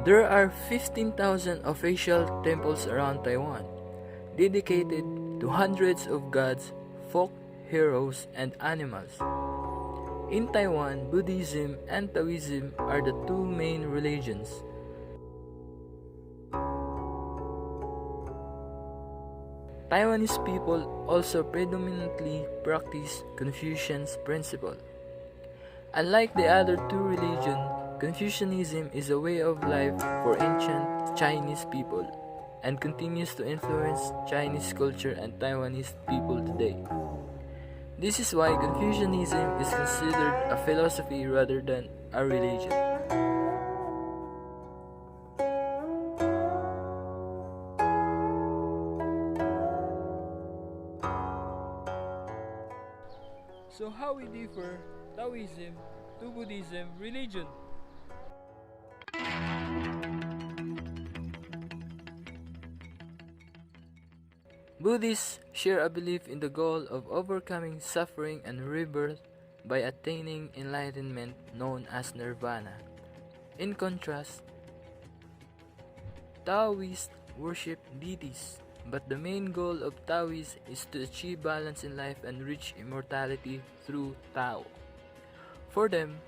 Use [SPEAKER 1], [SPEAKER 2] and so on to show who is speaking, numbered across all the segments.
[SPEAKER 1] There are 15,000 official temples around Taiwan, dedicated to hundreds of gods, folk heroes, and animals. In Taiwan, Buddhism and Taoism are the two main religions. Taiwanese people also predominantly practice Confucian's principle. Unlike the other two religions, Confucianism is a way of life for ancient Chinese people and continues to influence Chinese culture and Taiwanese people today. This is why Confucianism is considered a philosophy rather than a religion. So how we differ Taoism to Buddhism religion? Buddhists share a belief in the goal of overcoming suffering and rebirth by attaining enlightenment known as nirvana. In contrast, Taoists worship deities, but the main goal of Taoists is to achieve balance in life and reach immortality through Tao. For them,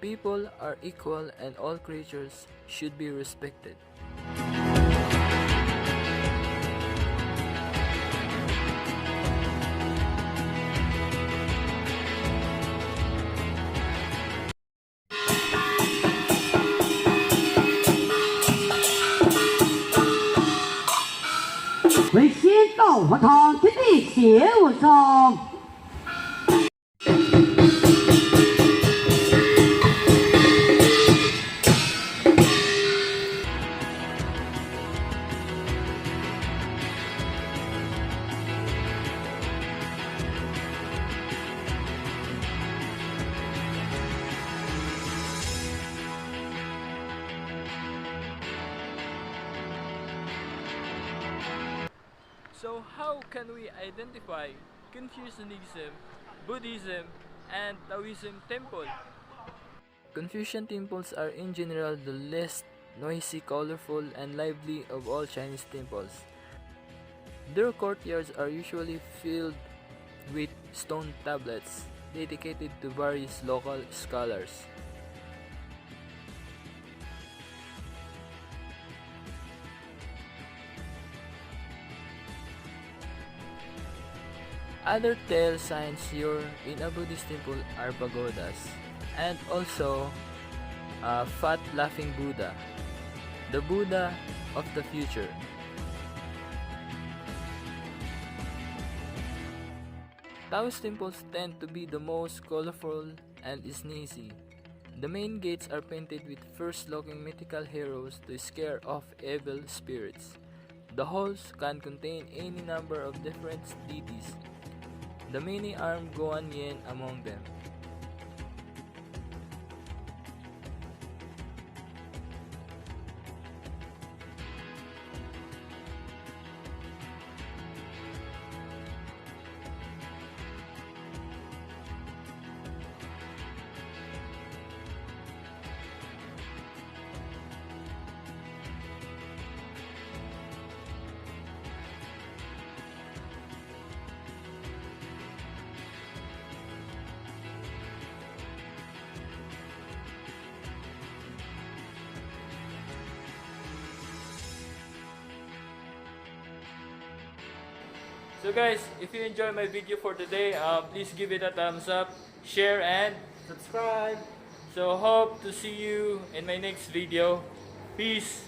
[SPEAKER 1] people are equal and all creatures should be respected. So how can we identify Confucianism, Buddhism, and Taoism temple? Confucian temples are in general the least noisy, colorful, and lively of all Chinese temples. Their courtyards are usually filled with stone tablets dedicated to various local scholars. Other tell signs here in a Buddhist temple are pagodas and also a fat laughing Buddha, the Buddha of the future. Taoist temples tend to be the most colorful and snazzy. The main gates are painted with fierce-looking mythical heroes to scare off evil spirits. The halls can contain any number of different deities, the many-armed Guan Yin among them. So guys, if you enjoy my video for today, please give it a thumbs up, share, and subscribe. So hope to see you in my next video. Peace.